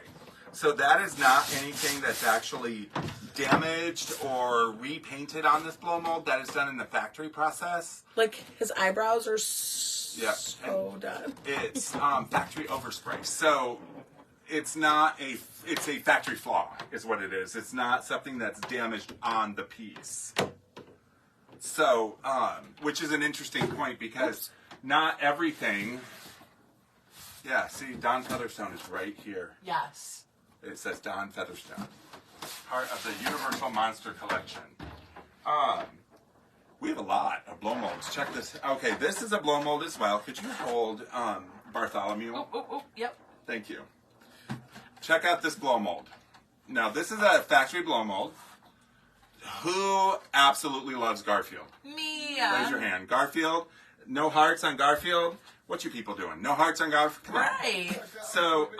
So that is not anything that's actually damaged or repainted on this blow mold. That is done in the factory process. Like, his eyebrows are so done. It's factory overspray. So it's a factory flaw is what it is. It's not something that's damaged on the piece. So, which is an interesting point because not everything. Yeah, see, Don Featherstone is right here. Yes. It says Don Featherstone, part of the Universal Monster Collection. We have a lot of blow molds. Check this. Okay, this is a blow mold as well. Could you hold Bartholomew? Oh, yep. Thank you. Check out this blow mold. Now, this is a factory blow mold. Who absolutely loves Garfield? Me. Raise your hand. Garfield. No hearts on Garfield. What you people doing? No hearts on Garfield? Come on. Right. So,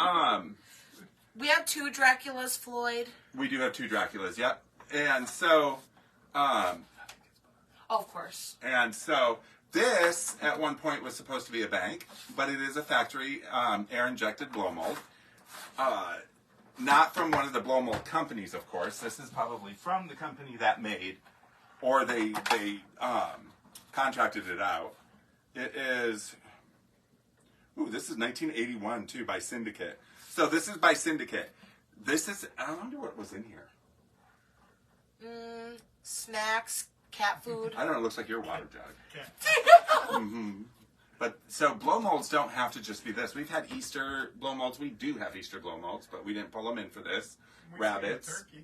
We have 2 Draculas, Floyd. we do have 2 Draculas, yep. And so, Oh, of course. This at one point was supposed to be a bank, but it is a factory air-injected blow mold. Not from one of the blow mold companies, of course. This is probably from the company that made, or they contracted it out. It is, this is 1981 too by Syndicate. So this is by Syndicate. This is, I wonder what was in here. Snacks, cat food. I don't know, it looks like your water jug. Okay. But so blow molds don't have to just be this. We've had Easter blow molds. We do have Easter blow molds, but we didn't pull them in for this. We Rabbits, see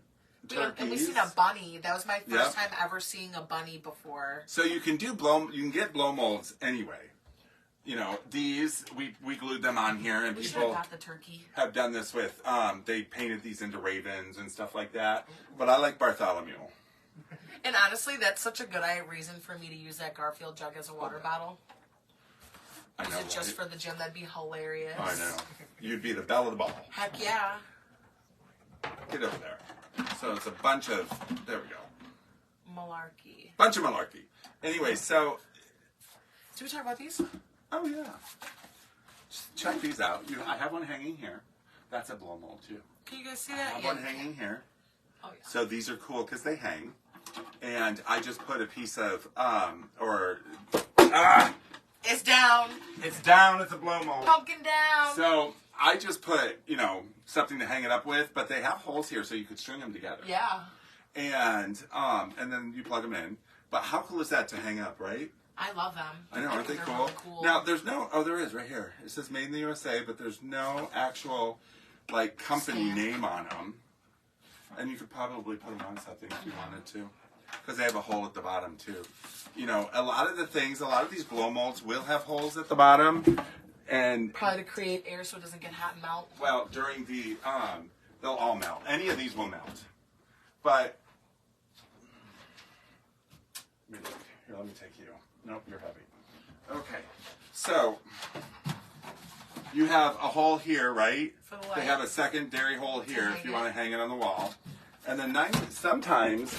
And we've turkeys. seen a bunny. That was my Yep. first time ever seeing a bunny before. So you can get blow molds anyway. You know, these we glued them on here, and We should have people got the turkey. have done this with. They painted these into ravens and stuff like that. But I like Bartholomew. And honestly, that's such a good reason for me to use that Garfield jug as a water bottle. I Use know, it just right? for the gym. That'd be hilarious. I know. You'd be the belle of the ball. Heck yeah. Get over there. So it's a bunch of, there we go. Malarkey. Bunch of malarkey. Anyway, so, Did we talk about these? oh yeah. Just check these out. I have one hanging here. That's a blow mold too. Can you guys see I that? have one hanging here. Oh, yeah. So these are cool because they hang. And I just put a piece of, It's down. it's down, it's a blow mold. Pumpkin down. So I just put, something to hang it up with, but they have holes here so you could string them together. Yeah. And then you plug them in. But how cool is that to hang up, right? I love them. I know, aren't they think cool? they're really cool? Now, there's no, there is right here. It says made in the USA, but there's no actual, company Stamp. name on them. And you could probably put them on something if you wanted to. Because they have a hole at the bottom, too. A lot of these blow molds will have holes at the bottom. And, Probably to create air so it doesn't get hot and melt. well, during the, they'll all melt. Any of these will melt. But, here, let me take you. Nope, you're heavy. Okay, so you have a hole here, right? For the light. They have a secondary hole here hang if you it. want to hang it on the wall. And then sometimes,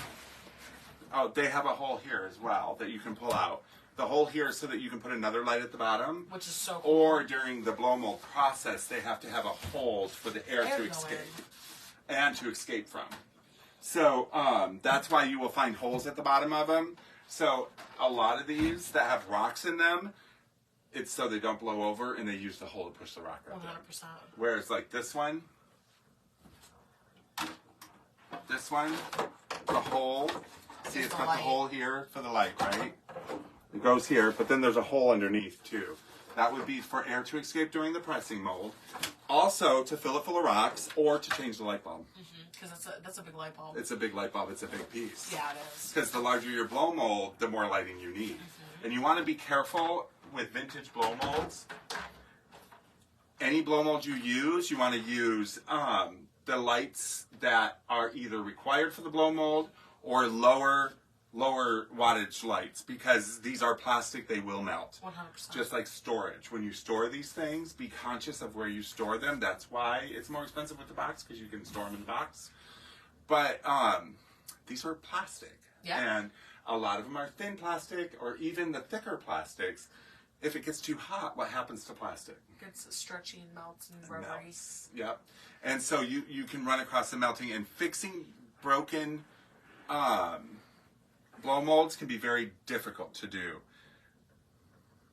they have a hole here as well that you can pull out. The hole here is so that you can put another light at the bottom. Which is so cool. Or during the blow mold process, they have to have a hold for the air Air to go escape in. and to escape from. So that's why you will find holes at the bottom of them. So a lot of these that have rocks in them, it's so they don't blow over, and they use the hole to push the rock right there. 100%. Whereas like this one, the hole, see Is it's the got light. the hole here for the light, right? It goes here, but then there's a hole underneath too. That would be for air to escape during the pressing mold. Also to fill it full of rocks or to change the light bulb. Because that's a big light bulb. It's a big light bulb, it's a big piece. Yeah, it is. Because the larger your blow mold, the more lighting you need. And you want to be careful with vintage blow molds. Any blow mold you use, you want to use the lights that are either required for the blow mold or lower wattage lights, because these are plastic, they will melt. 100%. Just like storage. When you store these things, be conscious of where you store them. That's why it's more expensive with the box, because you can store them in the box. But these are plastic. Yeah. And a lot of them are thin plastic, or even the thicker plastics. If it gets too hot, what happens to plastic? It's stretchy and melts and rubbery. Melts. Yep. And so you can run across the melting, and fixing broken blow molds can be very difficult to do.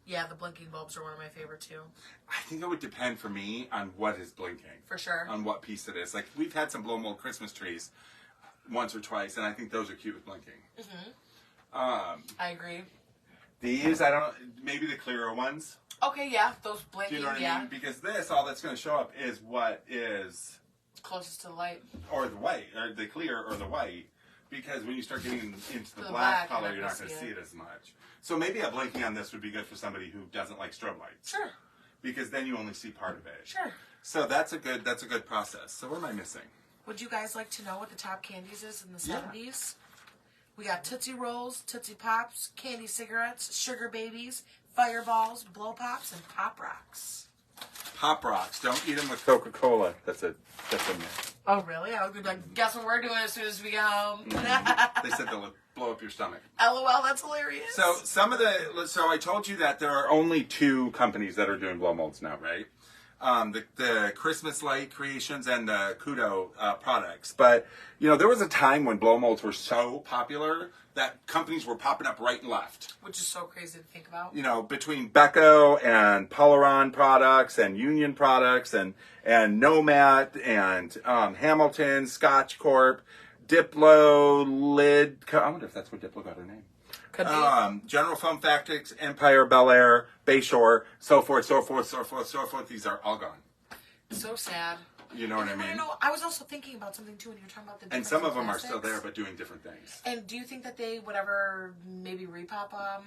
Yeah, the blinking bulbs are one of my favorite too. I think it would depend for me on what is blinking. For sure. On what piece it is. Like, we've had some blow mold Christmas trees once or twice, and I think those are cute with blinking. I agree. These, maybe the clearer ones. Okay, yeah, those Do blinking, you know what yeah. I mean? Because this, all that's going to show up is what is, Closest to the light. or the white, or the clear, or the white. Because when you start getting into the The black black, color, you're you're not not going to gonna see see it as much. So maybe a blinking on this would be good for somebody who doesn't like strobe lights. Sure, Because then you only see part of it. sure. So that's a good process. So what am I missing? Would you guys like to know what the top candies is in the Yeah. 70s? We got Tootsie Rolls, Tootsie Pops, candy cigarettes, Sugar Babies, Fireballs, Blow Pops, and Pop Rocks. Pop Rocks. Don't eat them with Coca-Cola. That's a myth. Oh, really? I was going to be like, guess what we're doing as soon as we go home? They said they'll blow up your stomach. LOL, that's hilarious. So I told you that there are only 2 companies that are doing blow molds now, right? The Christmas Light Creations and the Kudo products. But, there was a time when blow molds were so popular that companies were popping up right and left. Which is so crazy to think about. Between Beko and Polaron products and Union products and Nomad and Hamilton, Scotch Corp, Diplo, Lid. I wonder if that's where Diplo got her name. Could be. General Foam Factics, Empire, Bel Air, Bayshore, so forth. These are all gone. So sad. You know what I mean? I was also thinking about something too when you were talking about the And difference some in of them are still plastics. there, but doing different things. And do you think that they would ever maybe repop them?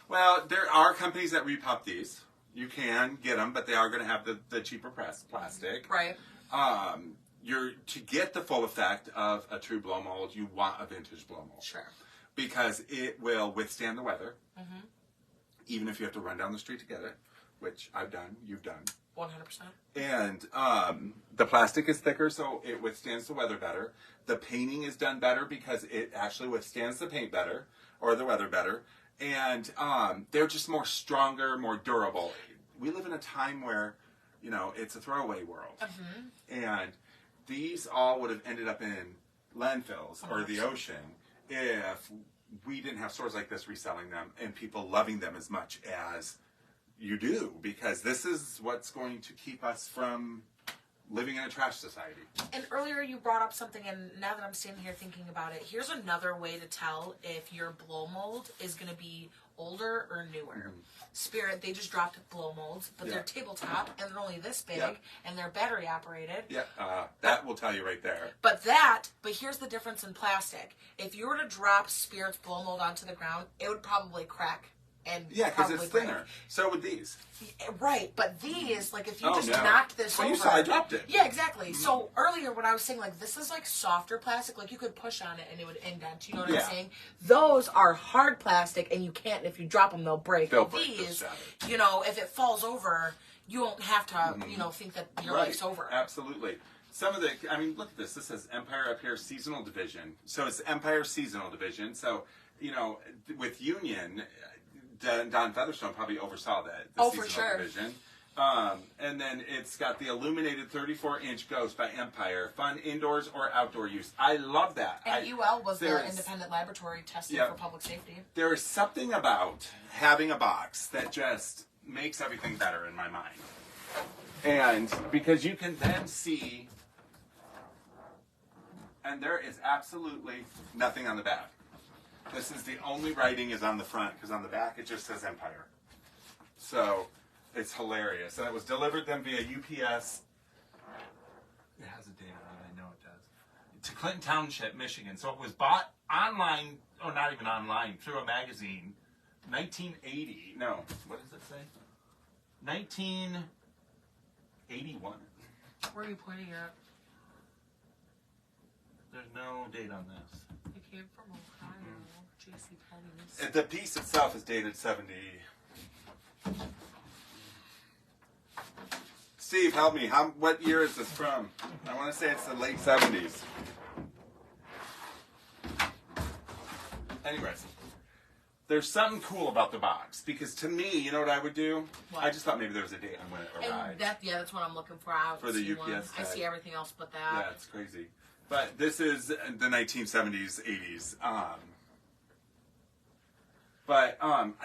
Well, there are companies that repop these. You can get them, but they are going to have the cheaper plastic. Right. to get the full effect of a true blow mold, you want a vintage blow mold. Sure. Because it will withstand the weather, Mm-hmm. even if you have to run down the street to get it, which I've done, you've done. 100%. And the plastic is thicker, so it withstands the weather better. The painting is done better because it actually withstands the paint better, or the weather better. And they're just more stronger, more durable. We live in a time where, you know, it's a throwaway world. Mm-hmm. And these all would have ended up in landfills or the ocean if we didn't have stores like this reselling them and people loving them as much as you do, because this is what's going to keep us from living in a trash society. And earlier you brought up something, and now that I'm standing here thinking about it, here's another way to tell if your blow mold is going to be older or newer. Mm-hmm. Spirit, they just dropped blow molds, but they're tabletop, and they're only this big, and they're battery operated. Yeah, that will tell you right there. But here's the difference in plastic. If you were to drop Spirit's blow mold onto the ground, it would probably crack. And Yeah, because probably it's break. thinner. So would these. Right, but these, like, if you Oh, just no. knocked this Well, over... you saw I dropped it. Yeah, exactly. So earlier when I was saying, like, this is, like, softer plastic, like, you could push on it and it would indent, you know what I'm saying? Those are hard plastic, and you can't, if you drop them, they'll break. They'll break, they'll These, shatter. you know, if it falls over, you won't have to, you know, think that your life's over. Absolutely. Some of the, I mean, look at this. This says Empire up here, seasonal division. So it's Empire seasonal division. So, you know, with Union, Don Featherstone probably oversaw that. The For seasonal sure. division. And then it's got the illuminated 34-inch Ghost by Empire. Fun indoors or outdoor use. I love that. And UL was the there's- independent laboratory testing Yep. for public safety. There is something about having a box that just makes everything better in my mind. And because you can then see, and there is absolutely nothing on the back. This is the only writing is on the front, because on the back it just says Empire. So it's hilarious. And it was delivered then via UPS. It has a date on it, I know it does. To Clinton Township, Michigan. So it was bought online, or not even online, through a magazine, 1980. No, what does it say? 1981. Where are you pointing at? There's no date on this. It came from Ohio, J.C. Penney's. The piece itself is dated 70. Steve, help me. What year is this from? I want to say it's the late 70s. Anyways, there's something cool about the box, because to me, you know what I would do? What? I just thought maybe there was a date on when it arrived. And that's what I'm looking for. I For the see UPS one. I tag. see everything else but that. Yeah, it's crazy. But this is the 1970s, 80s. But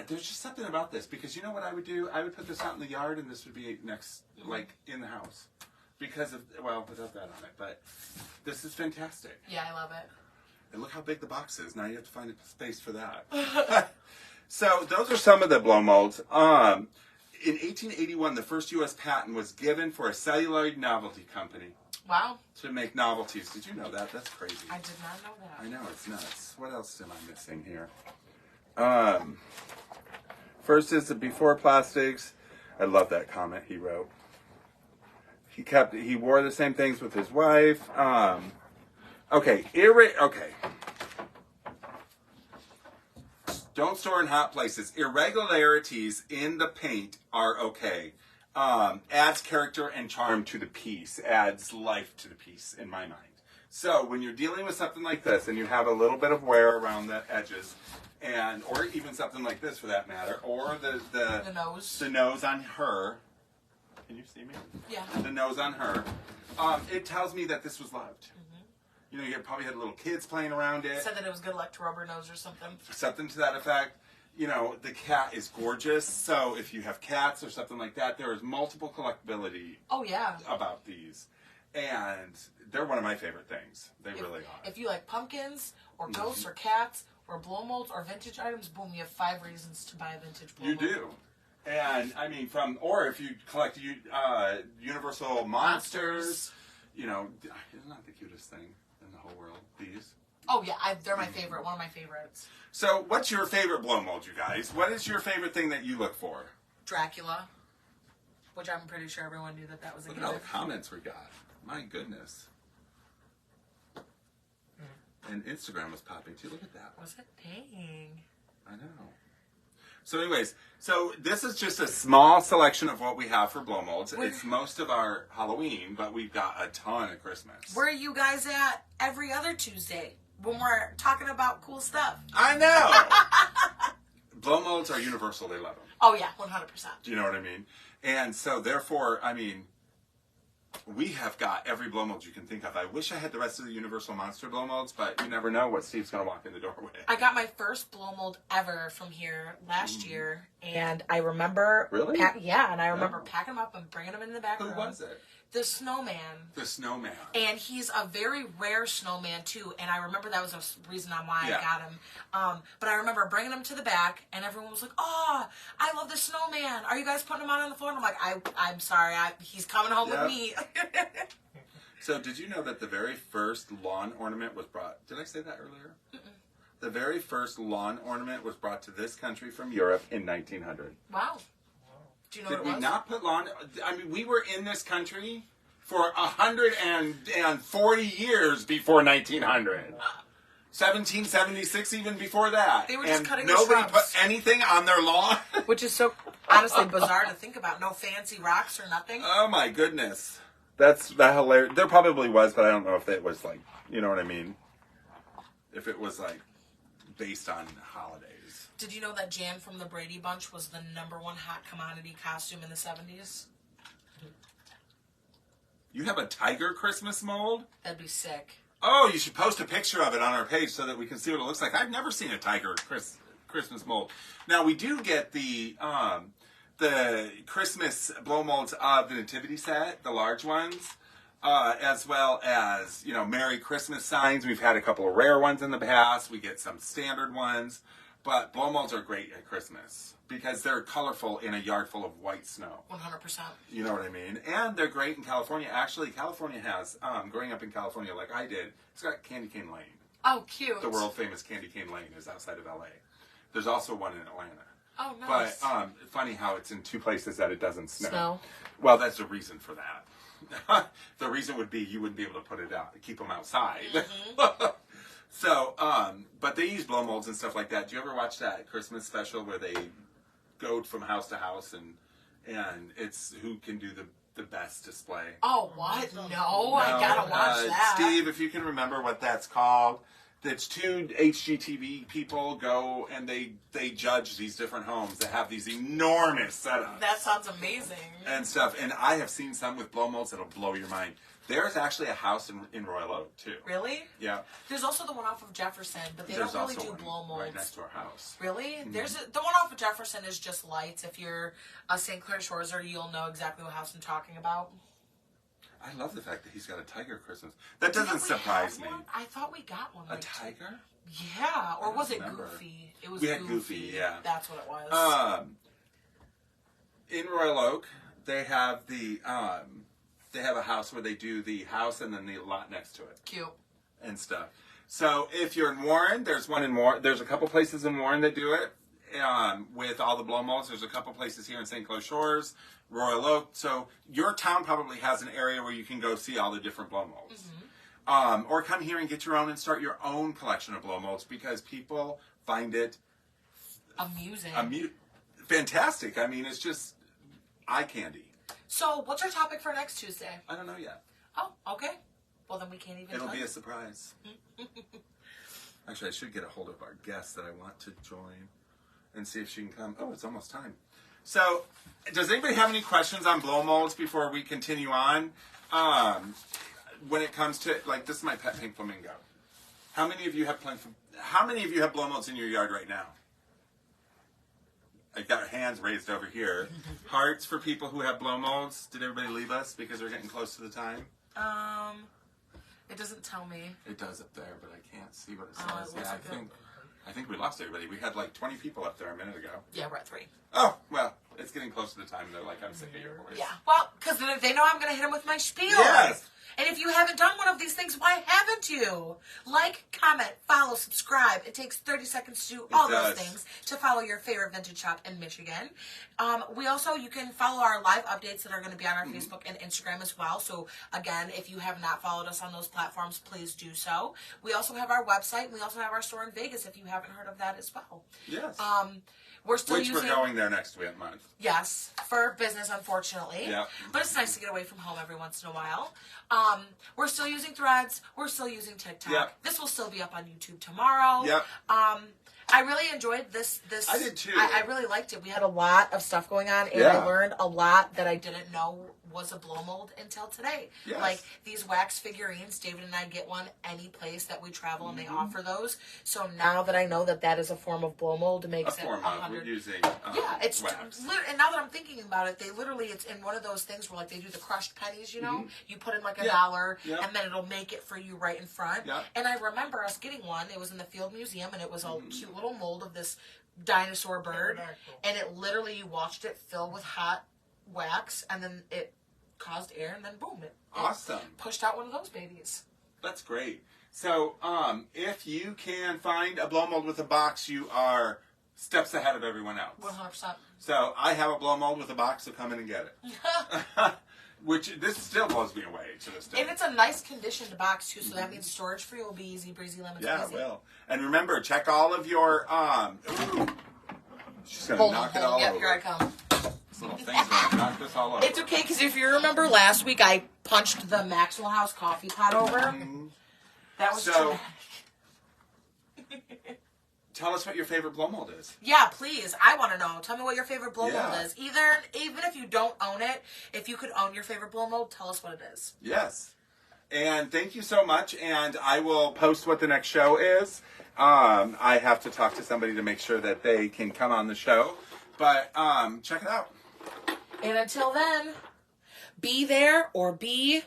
there's just something about this, because you know what I would do? I would put this out in the yard, and this would be next, like, in the house. Because of, well, without that on it. But this is fantastic. Yeah, I love it. And look how big the box is. Now you have to find a space for that. So those are some of the blow molds. In 1881, the first U.S. patent was given for a celluloid novelty company Wow. to make novelties. Did you know that? That's crazy. I did not know that. I know, it's nuts. What else am I missing here? First is the before plastics. I love that comment he wrote. He wore the same things with his wife. Okay. Don't store in hot places. Irregularities in the paint are okay. Adds character and charm to the piece. Adds life to the piece, in my mind. So when you're dealing with something like this, and you have a little bit of wear around the edges, or even something like this for that matter, or the nose on her. Can you see me? Yeah. The nose on her. It tells me that this was loved. You know, you probably had little kids playing around it. Said that it was good luck to rubber nose or something. Something to that effect. You know, the cat is gorgeous. So if you have cats or something like that, there is multiple collectability Oh, yeah. about these. And they're one of my favorite things. They really are. If you like pumpkins or ghosts or cats or blow molds or vintage items, boom, you have 5 reasons to buy a vintage blow mold. You do. And, I mean, or if you collect Universal Monsters, you know, isn't that the cutest thing in the whole world? These. Oh, yeah, they're my favorite. One of my favorites. So, what's your favorite blow mold, you guys? What is your favorite thing that you look for? Dracula. Which I'm pretty sure everyone knew that was a Look at all the gift. comments we got. My goodness. And Instagram was popping too. Look at that. Was it? Dang. I know. So anyways, so this is just a small selection of what we have for blow molds. It's most of our Halloween, but we've got a ton of Christmas. Where are you guys at every other Tuesday when we're talking about cool stuff? I know! Blow molds are universal. They love them. Oh, yeah, 100%. Do you know what I mean? And so therefore, I mean, we have got every blow mold you can think of. I wish I had the rest of the Universal Monster blow molds, but you never know what Steve's going to walk in the door with. I got my first blow mold ever from here last year, and I remember... Really? And I remember packing them up and bringing them in the back room. Who was it? The snowman. The snowman. And he's a very rare snowman, too, and I remember that was a reason on why I got him. But I remember bringing him to the back, and everyone was like, oh, I love the snowman. Are you guys putting him out on the floor? And I'm like, I'm sorry, he's coming home with me. So did you know that the very first lawn ornament was brought... Did I say that earlier? Mm-mm. The very first lawn ornament was brought to this country from Europe in 1900. Wow. Do you know Did what it was? we not put lawn... I mean, we were in this country for 140 years before 1900. 1776, even before that. They were just and cutting the nobody shrubs. put anything on their lawn. Which is so, honestly, bizarre to think about. No fancy rocks or nothing. Oh, my goodness. That's hilarious. There probably was, but I don't know if it was like, you know what I mean? If it was like based on holidays. Did you know that Jan from the Brady Bunch was the #1 hot commodity costume in the 70s? You have a tiger Christmas mold? That'd be sick. Oh, you should post a picture of it on our page so that we can see what it looks like. I've never seen a tiger Christmas mold. Now, we do get the Christmas blow molds of the Nativity set, the large ones, as well as, you know, Merry Christmas signs. We've had a couple of rare ones in the past. We get some standard ones. But blow molds are great at Christmas because they're colorful in a yard full of white snow. 100%. You know what I mean? And they're great in California. Actually, California has, growing up in California like I did, it's got Candy Cane Lane. Oh, cute. The world famous Candy Cane Lane is outside of LA. There's also one in Atlanta. Oh, nice. But funny how it's in two places that it doesn't snow. Snow. Well, that's the reason for that. The reason would be you wouldn't be able to put it out, keep them outside. Mm-hmm. So, but they use blow molds and stuff like that. Do you ever watch that Christmas special where they go from house to house and it's who can do the best display? Oh, what? No, I gotta watch that. Steve, if you can remember what that's called. It's two HGTV people go and they judge these different homes that have these enormous setups. That sounds amazing. And stuff. And I have seen some with blow molds that'll blow your mind. There's actually a house in Royal Oak, too. Really? Yeah. There's also the one off of Jefferson, but they There's don't really also do blow molds. right next to our house. Really? Mm-hmm. The one off of Jefferson is just lights. If you're a St. Clair Shoreser, you'll know exactly what house I'm talking about. I love the fact that he's got a tiger Christmas. That doesn't surprise me. One? I thought we got one. A tiger? Yeah. Or was it remember. Goofy? It was We had Goofy, yeah. That's what it was. In Royal Oak, they have they have a house where they do the house and then the lot next to it. Cute. And stuff. So if you're in Warren, there's one in Warren. There's a couple places in Warren that do it with all the blow molds. There's a couple places here in St. Clair Shores, Royal Oak. So your town probably has an area where you can go see all the different blow molds. Mm-hmm. Or come here and get your own and start your own collection of blow molds because people find it amusing. Fantastic. I mean, it's just eye candy. So, what's our topic for next Tuesday? I don't know yet. Oh, okay. Well, then we can't even It'll tell be you. a surprise. Actually, I should get a hold of our guest that I want to join and see if she can come. Oh, it's almost time. So, does anybody have any questions on blow molds before we continue on? When it comes to, like, this is my pet pink flamingo. How many of you have blow molds in your yard right now? I've got hands raised over here. Hearts for people who have blow molds. Did everybody leave us because we're getting close to the time? It doesn't tell me. It does up there, but I can't see what it says. It looks like I think we lost everybody. We had like 20 people up there a minute ago. Yeah, we're at 3. Oh, well, It's getting close to the time they're like, I'm sick of your voice. Yeah. Well, because they know I'm going to hit them with my spiel. Yes. And if you haven't done one of these things, why haven't you? Like, comment, follow, subscribe. It takes 30 seconds to do all those things to follow your favorite vintage shop in Michigan. You can follow our live updates that are going to be on our Facebook and Instagram as well. So, again, if you have not followed us on those platforms, please do so. We also have our website, and we also have our store in Vegas if you haven't heard of that as well. Yes. We're still Which we're going there next month. Yes, for business, unfortunately. Yeah. But it's nice to get away from home every once in a while. We're still using Threads. We're still using TikTok. Yep. This will still be up on YouTube tomorrow. Yep. I really enjoyed this. I did too. I really liked it. We had a lot of stuff going on, and Yeah. I learned a lot that I didn't know was a blow mold until today. Yes. Like these wax figurines, David and I get one any place that we travel, and they offer those. So now that I know that that is a form of blow mold, it makes A it form of 100. we're using Yeah, it's wax. and now that I'm thinking about it, it's in one of those things where like they do the crushed pennies, you know, you put in like $1, Yeah. and then it'll make it for you right in front. Yeah. And I remember us getting one. It was in the Field Museum, and it was a cute little mold of this dinosaur bird, and it literally you watched it fill with hot wax, and then it caused air, and then boom, it Awesome. pushed out one of those babies. That's great. So, if you can find a blow mold with a box, you are steps ahead of everyone else. 100%. So, I have a blow mold with a box, so come in and get it. Which, this still blows me away to this day. And it's a nice conditioned box, too, so that means storage for you will be easy, breezy, lemon Yeah, squeezy. it will. And remember, check all of your, ooh, she's going to knock it all Yep, over. here I come. This little thing's going to knock this all over. It's okay, because if you remember last week, I punched the Maxwell House coffee pot over. That was So- traumatic. Tell us what your favorite blow mold is. Yeah, please. I want to know. Tell me what your favorite blow Yeah. mold is. Even if you don't own it, if you could own your favorite blow mold, tell us what it is. Yes. And thank you so much. And I will post what the next show is. I have to talk to somebody to make sure that they can come on the show. But check it out. And until then, be there or be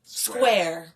square.